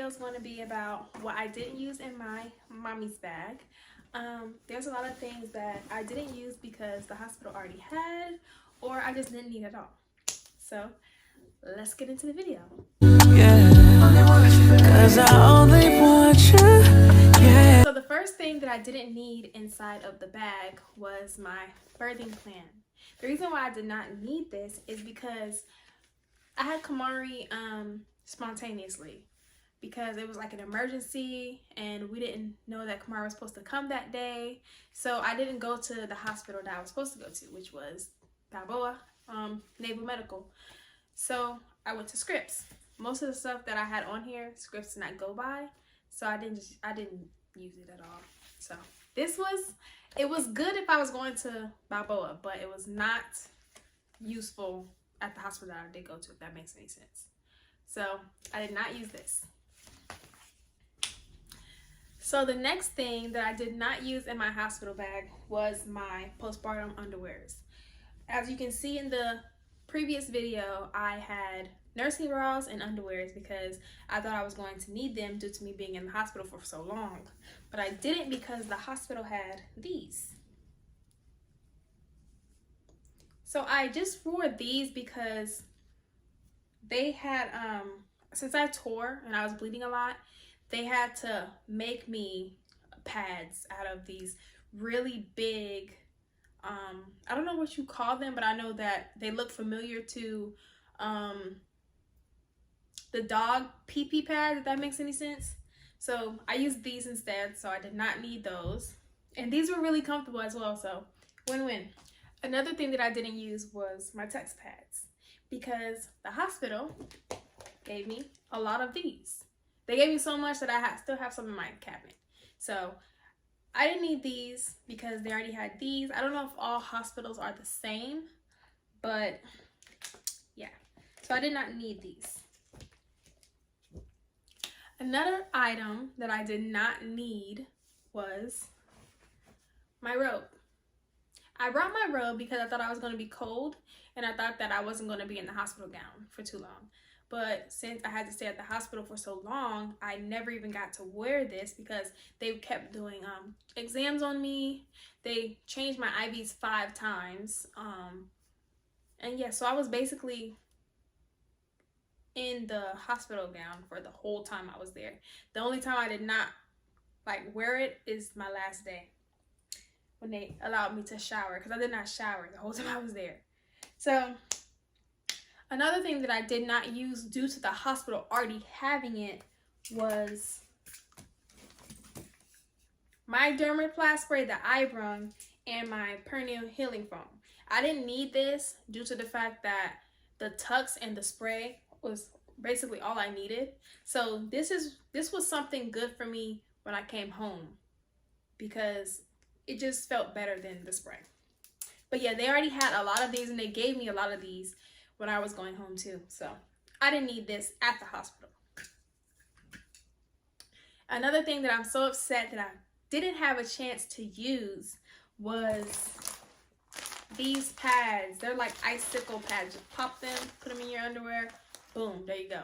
video is going to be about what I didn't use in my mommy's bag. There's a lot of things that I didn't use because the hospital already had, or I just didn't need at all. So let's get into the video. So the first thing that I didn't need inside of the bag was my birthing plan. The reason why I did not need this is because I had Kamari spontaneously, because it was like an emergency and we didn't know that Kamari was supposed to come that day. So I didn't go to the hospital that I was supposed to go to, which was Balboa Naval Medical. So I went to Scripps. Most of the stuff that I had on here, Scripps did not go by, so I didn't use it at all. So it was good if I was going to Balboa, but it was not useful at the hospital that I did go to, if that makes any sense. So I did not use this. So the next thing that I did not use in my hospital bag was my postpartum underwears. As you can see in the previous video, I had nursing bras and underwears because I thought I was going to need them due to me being in the hospital for so long. But I didn't, because the hospital had these. So I just wore these because they had, since I tore and I was bleeding a lot, they had to make me pads out of these really big, I don't know what you call them, but I know that they look familiar to the dog pee-pee pad, if that makes any sense. So I used these instead, so I did not need those. And these were really comfortable as well, so win-win. Another thing that I didn't use was my text pads, because the hospital gave me a lot of these. They gave me so much that I still have some in my cabinet. So I didn't need these because they already had these. I don't know if all hospitals are the same, but yeah. So I did not need these. Another item that I did not need was my robe. I brought my robe because I thought I was going to be cold, and I thought that I wasn't going to be in the hospital gown for too long. But since I had to stay at the hospital for so long, I never even got to wear this because they kept doing exams on me. They changed my IVs 5 times. And yeah, so I was basically in the hospital gown for the whole time I was there. The only time I did not wear it is my last day, when they allowed me to shower, because I did not shower the whole time I was there. So another thing that I did not use due to the hospital already having it was my Dermaplast spray that I brung and my perineal healing foam. I didn't need this due to the fact that the tucks and the spray was basically all I needed. So this was something good for me when I came home, because it just felt better than the spray. But yeah, they already had a lot of these, and they gave me a lot of these when I was going home too. So I didn't need this at the hospital. Another thing that I'm so upset that I didn't have a chance to use was these pads. They're like icicle pads. Just pop them, put them in your underwear, boom, there you go.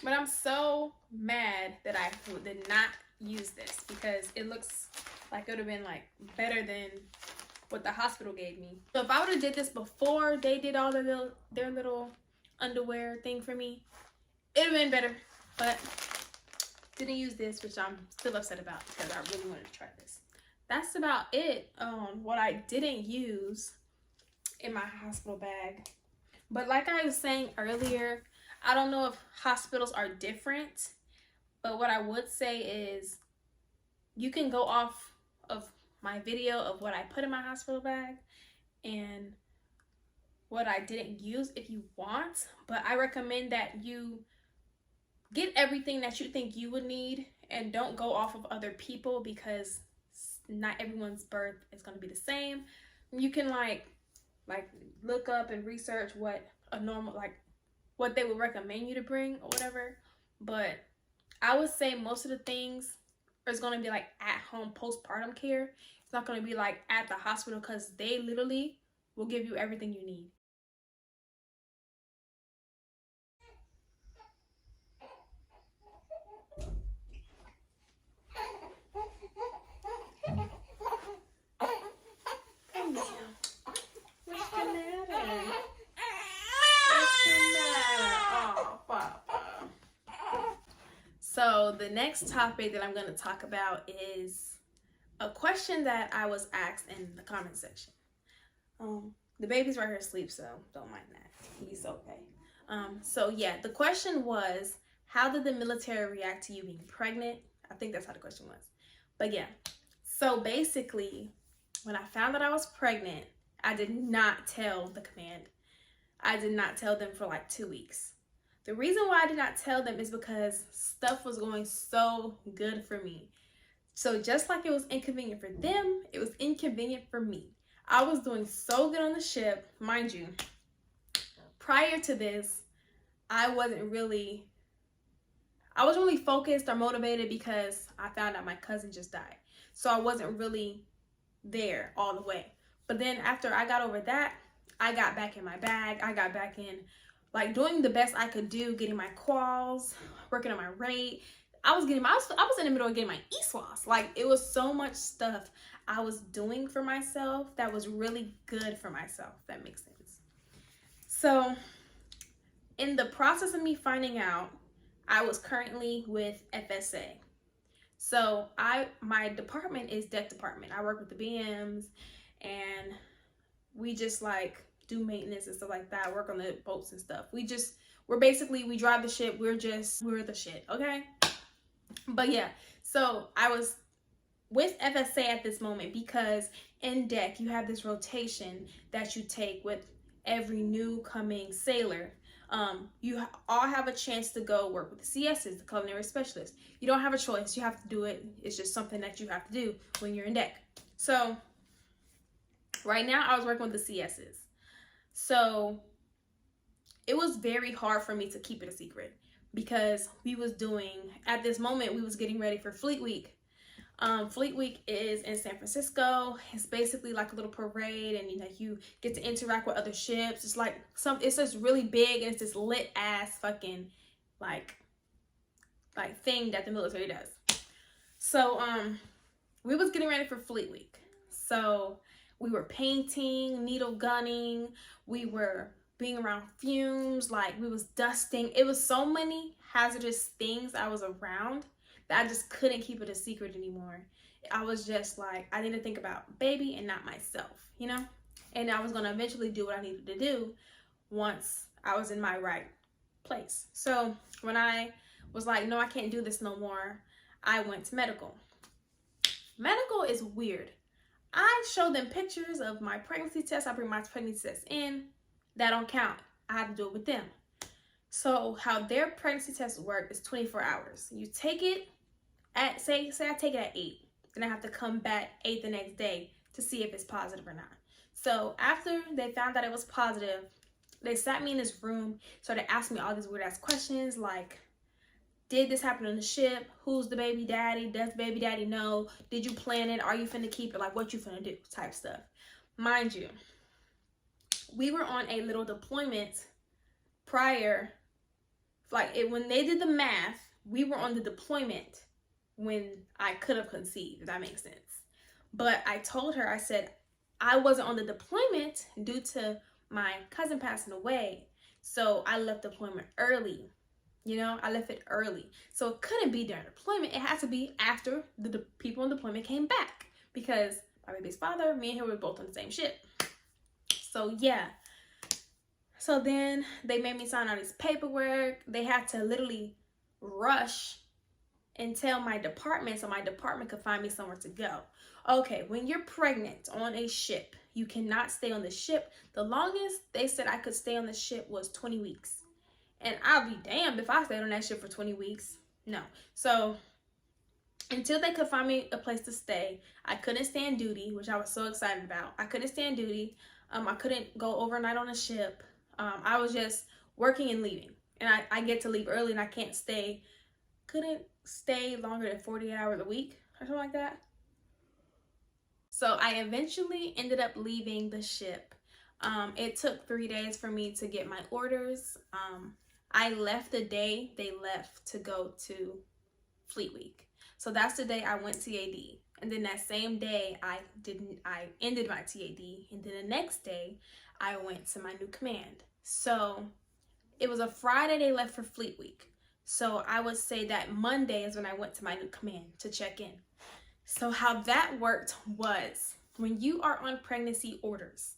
But I'm so mad that I did not use this, because it looks like it would have been better than what the hospital gave me. So if I would have did this before they did all their little underwear thing for me, it would have been better. But didn't use this, which I'm still upset about because I really wanted to try this. That's about it on what I didn't use in my hospital bag. But like I was saying earlier, I don't know if hospitals are different, but what I would say is you can go off of my video of what I put in my hospital bag and what I didn't use if you want, but I recommend that you get everything that you think you would need and don't go off of other people, because not everyone's birth is going to be the same. You can look up and research what a normal, what they would recommend you to bring or whatever, but I would say most of the things is going to be at home postpartum care. It's not going to be at the hospital, because they literally will give you everything you need. the next topic that I'm going to talk about is a question that I was asked in the comment section. The baby's right here asleep, so don't mind that. He's okay. So yeah, the question was, how did the military react to you being pregnant? I think that's how the question was. But yeah, so basically, when I found that I was pregnant, I did not tell the command. I did not tell them for like 2 weeks. The reason why I did not tell them is because stuff was going so good for me. So just like it was inconvenient for them, it was inconvenient for me. I was doing so good on the ship, mind you. Prior to this, I was really focused or motivated because I found out my cousin just died. So I wasn't really there all the way. But then after I got over that, I got back in my bag. I got back in like doing the best I could do, getting my quals, working on my rate. I was in the middle of getting my ESWAS. Like, it was so much stuff I was doing for myself that was really good for myself, if that makes sense. So in the process of me finding out, I was currently with FSA. So my department is deck department. I work with the BMs, and we just like do maintenance and stuff like that. I work on the boats and stuff. We drive the ship. We're the shit, okay? But yeah, so I was with FSA at this moment because in deck you have this rotation that you take with every new coming sailor. You all have a chance to go work with the CSs, the culinary specialists. You don't have a choice. You have to do it. It's just something that you have to do when you're in deck. So right now I was working with the CSs. So it was very hard for me to keep it a secret because at this moment, we was getting ready for Fleet Week. Fleet Week is in San Francisco. It's basically like a little parade, and you get to interact with other ships. It's just really big, and it's this lit ass fucking like thing that the military does. So we was getting ready for Fleet Week. So we were painting, needle gunning, we were being around fumes, like we was dusting. It was so many hazardous things I was around that I just couldn't keep it a secret anymore. I was just like, I need to think about baby and not myself, And I was gonna eventually do what I needed to do once I was in my right place. So when I was like, no, I can't do this no more, I went to medical. Medical is weird. I show them pictures of my pregnancy test. I bring my pregnancy test in. That don't count. I have to do it with them. So how their pregnancy tests work is 24 hours. You take it at, say I take it at 8. Then I have to come back 8 the next day to see if it's positive or not. So after they found out it was positive, they sat me in this room, started asking me all these weird ass questions like, did this happen on the ship? Who's the baby daddy? Does baby daddy know? Did you plan it? Are you finna keep it? Like, what you finna do? Type stuff. Mind you, we were on a little deployment prior. When they did the math, we were on the deployment when I could have conceived, if that makes sense. But I told her, I said, I wasn't on the deployment due to my cousin passing away. So I left deployment early. I left it early. So it couldn't be during deployment. It had to be after the people in deployment came back, because my baby's father, me and him were both on the same ship. So yeah. So then they made me sign all this paperwork. They had to literally rush and tell my department so my department could find me somewhere to go. Okay, when you're pregnant on a ship, you cannot stay on the ship. The longest they said I could stay on the ship was 20 weeks. And I'll be damned if I stayed on that ship for 20 weeks. No. So until they could find me a place to stay, I couldn't stand duty, which I was so excited about. I couldn't stand duty. I couldn't go overnight on a ship. I was just working and leaving. And I get to leave early, and I couldn't stay longer than 48 hours a week or something like that. So I eventually ended up leaving the ship. It took 3 days for me to get my orders. I left the day they left to go to Fleet Week. So that's the day I went TAD. And then that same day I ended my TAD. And then the next day I went to my new command. So it was a Friday they left for Fleet Week. So I would say that Monday is when I went to my new command to check in. So how that worked was when you are on pregnancy orders.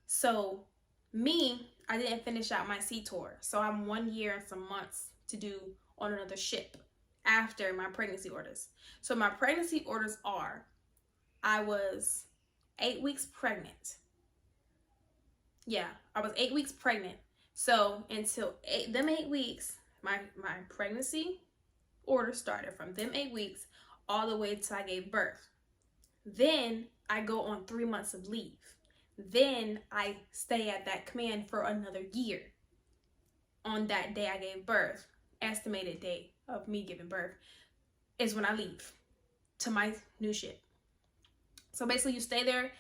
So me, I didn't finish out my sea tour. So I'm 1 year and some months to do on another ship after my pregnancy orders. So my pregnancy orders are, I was 8 weeks pregnant. Yeah, I was 8 weeks pregnant. So until them 8 weeks, my pregnancy order started from them 8 weeks all the way till I gave birth. Then I go on 3 months of leave. Then I stay at that command for another year. On that day I gave birth, estimated date of me giving birth, is when I leave to my new ship. So basically you stay there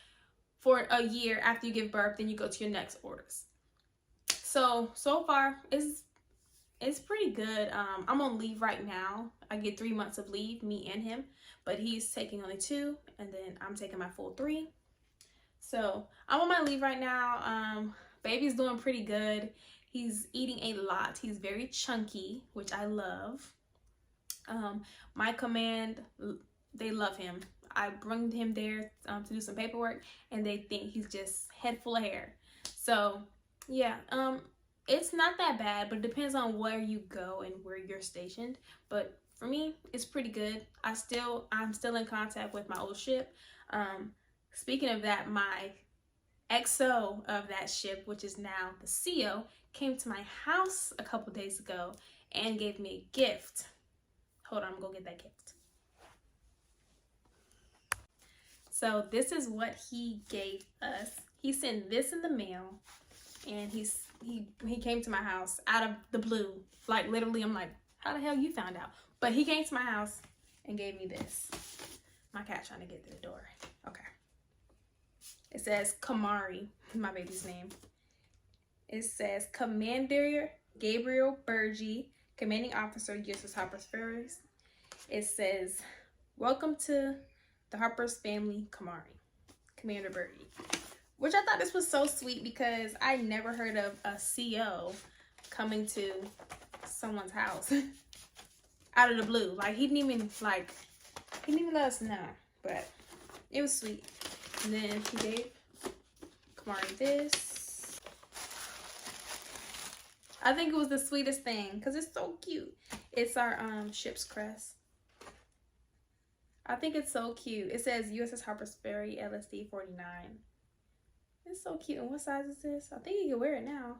for a year after you give birth, then you go to your next orders. So far it's pretty good. I'm on leave right now. I get 3 months of leave, me and him, but he's taking only 2, and then I'm taking my full 3. So I'm on my leave right now. Baby's doing pretty good. He's eating a lot. He's very chunky, which I love. My command, they love him. I bring him there to do some paperwork, and they think he's just head full of hair. So yeah, it's not that bad, but it depends on where you go and where you're stationed. But for me, it's pretty good. I'm still in contact with my old ship. Speaking of that, my XO of that ship, which is now the CO, came to my house a couple days ago and gave me a gift. Hold on, I'm gonna go get that gift. So this is what he gave us. He sent this in the mail, and he came to my house out of the blue. Like literally, I'm like, how the hell you found out? But he came to my house and gave me this. My cat trying to get to the door. Okay. It says Kamari, my baby's name. It says Commander Gabriel Burgee, Commanding Officer, USS Harper's Ferries. It says, welcome to the Harper's family, Kamari, Commander Burgee. Which I thought this was so sweet because I never heard of a CO coming to someone's house out of the blue. Like he didn't even let us know, but it was sweet. And then he gave Kamari this. I think it was the sweetest thing because it's so cute. It's our ship's crest. I think it's so cute. It says USS Harper's Ferry LSD 49. It's so cute. And what size is this? I think you can wear it now.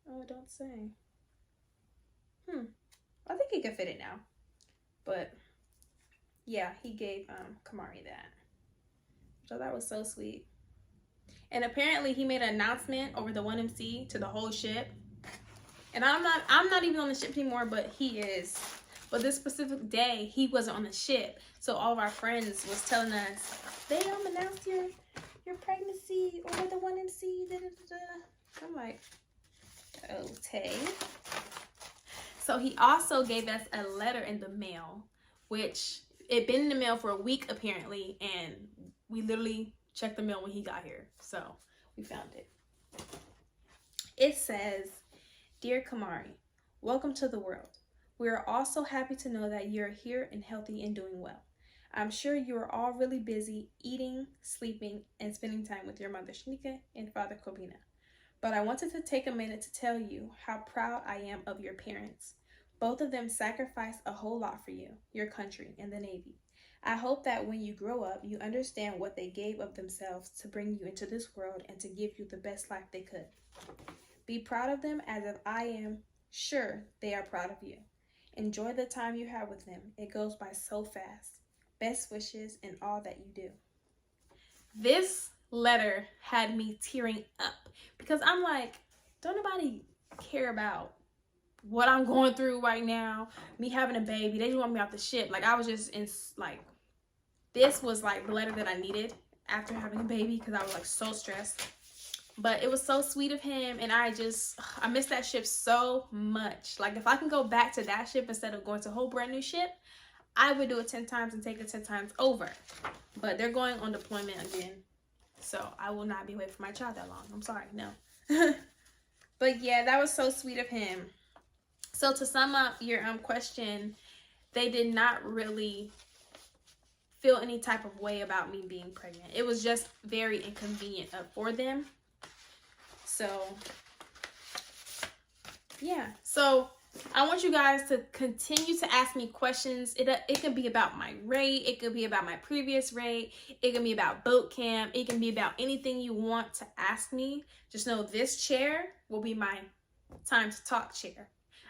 Oh, don't say. I think he can fit it now. But yeah, he gave Kamari that, which I thought was so sweet. And apparently he made an announcement over the 1MC to the whole ship. And I'm not even on the ship anymore, but he is. But this specific day, he wasn't on the ship. So all of our friends was telling us, they announced your pregnancy over the 1MC. Da, da, da, da. I'm like, okay. So he also gave us a letter in the mail, which it'd been in the mail for a week apparently, and we literally checked the mail when he got here. So we found it. It says, Dear Kamari, welcome to the world. We are also happy to know that you're here and healthy and doing well. I'm sure you are all really busy eating, sleeping, and spending time with your mother Shanika and father Kobina. But I wanted to take a minute to tell you how proud I am of your parents. Both of them sacrificed a whole lot for you, your country, and the Navy. I hope that when you grow up, you understand what they gave of themselves to bring you into this world and to give you the best life they could. Be proud of them as if I am sure they are proud of you. Enjoy the time you have with them. It goes by so fast. Best wishes in all that you do. This letter had me tearing up because I'm like, don't nobody care about what I'm going through right now, me having a baby. They just want me off the ship. Like I was just in, like, this was like the letter that I needed after having a baby because I was like so stressed. But it was so sweet of him, and I miss that ship so much. Like if I can go back to that ship instead of going to a whole brand new ship, I would do it 10 times and take it 10 times over. But they're going on deployment again, so I will not be away from my child that long. I'm sorry, no. But yeah, that was so sweet of him. So to sum up your question, they did not really feel any type of way about me being pregnant. It was just very inconvenient for them. So yeah, so I want you guys to continue to ask me questions. It can be about my rate, it could be about my previous rate, it can be about boat camp, it can be about anything you want to ask me. Just know this chair will be my time to talk chair.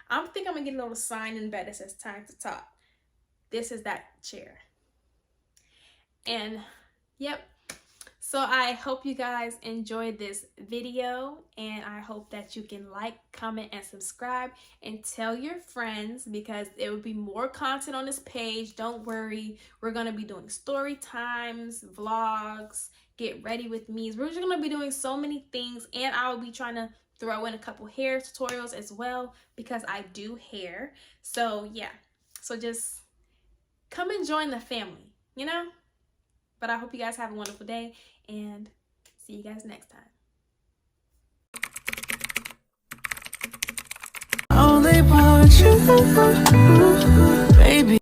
I think I'm gonna get a little sign in bed that says time to talk. This is that chair. And yep, so I hope you guys enjoyed this video, and I hope that you can like, comment, and subscribe, and tell your friends, because there will be more content on this page. Don't worry, we're gonna be doing story times, vlogs, get ready with me. We're just gonna be doing so many things, and I will be trying to throw in a couple hair tutorials as well, because I do hair. So yeah, so just come and join the family, you know? But I hope you guys have a wonderful day, and see you guys next time. Only want you.